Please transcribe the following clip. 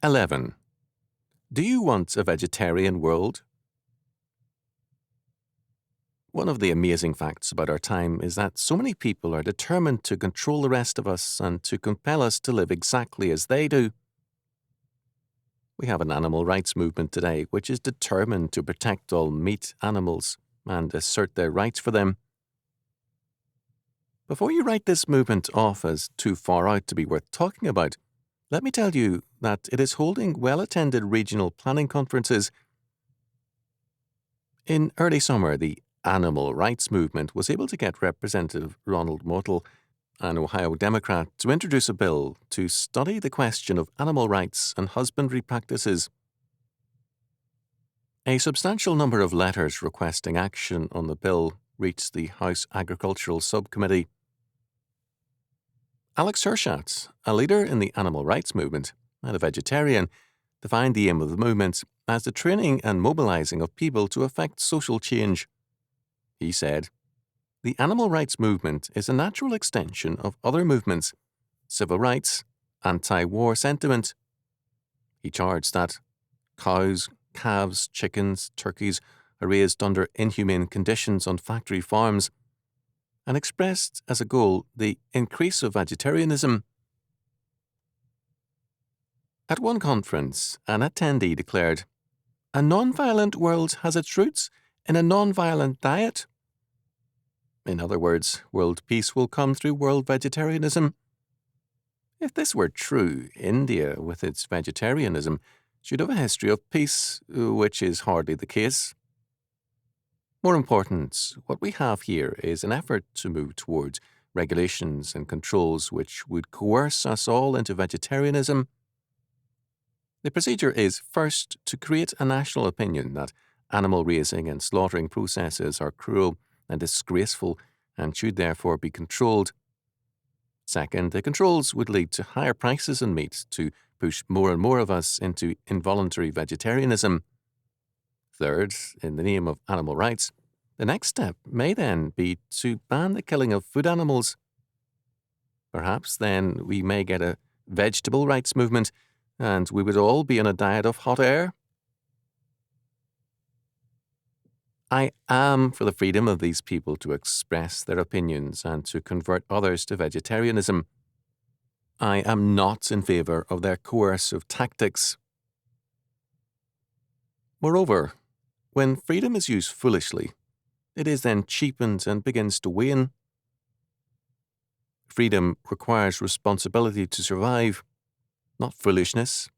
11. Do you want a vegetarian world? One of the amazing facts about our time is that so many people are determined to control the rest of us and to compel us to live exactly as they do. We have an animal rights movement today which is determined to protect all meat animals and assert their rights for them. Before you write this movement off as too far out to be worth talking about, let me tell you that it is holding well-attended regional planning conferences. In early summer, the animal rights movement was able to get Representative Ronald Mottl, an Ohio Democrat, to introduce a bill to study the question of animal rights and husbandry practices. A substantial number of letters requesting action on the bill reached the House Agricultural Subcommittee. Alex Hirschat, a leader in the animal rights movement and a vegetarian, defined the aim of the movement as the training and mobilizing of people to effect social change. He said, "The animal rights movement is a natural extension of other movements, civil rights, anti-war sentiment." He charged that cows, calves, chickens, turkeys are raised under inhumane conditions on factory farms, and expressed as a goal the increase of vegetarianism. At one conference, an attendee declared, "A non-violent world has its roots in a non-violent diet." In other words, world peace will come through world vegetarianism. If this were true, India, with its vegetarianism, should have a history of peace, which is hardly the case. More important, what we have here is an effort to move towards regulations and controls which would coerce us all into vegetarianism. The procedure is first to create a national opinion that animal raising and slaughtering processes are cruel and disgraceful and should therefore be controlled. Second, the controls would lead to higher prices on meat to push more and more of us into involuntary vegetarianism. Third, in the name of animal rights, the next step may then be to ban the killing of food animals. Perhaps then we may get a vegetable rights movement and we would all be on a diet of hot air. I am for the freedom of these people to express their opinions and to convert others to vegetarianism. I am not in favor of their coercive tactics. Moreover, when freedom is used foolishly, it is then cheapened and begins to wane. Freedom requires responsibility to survive, not foolishness.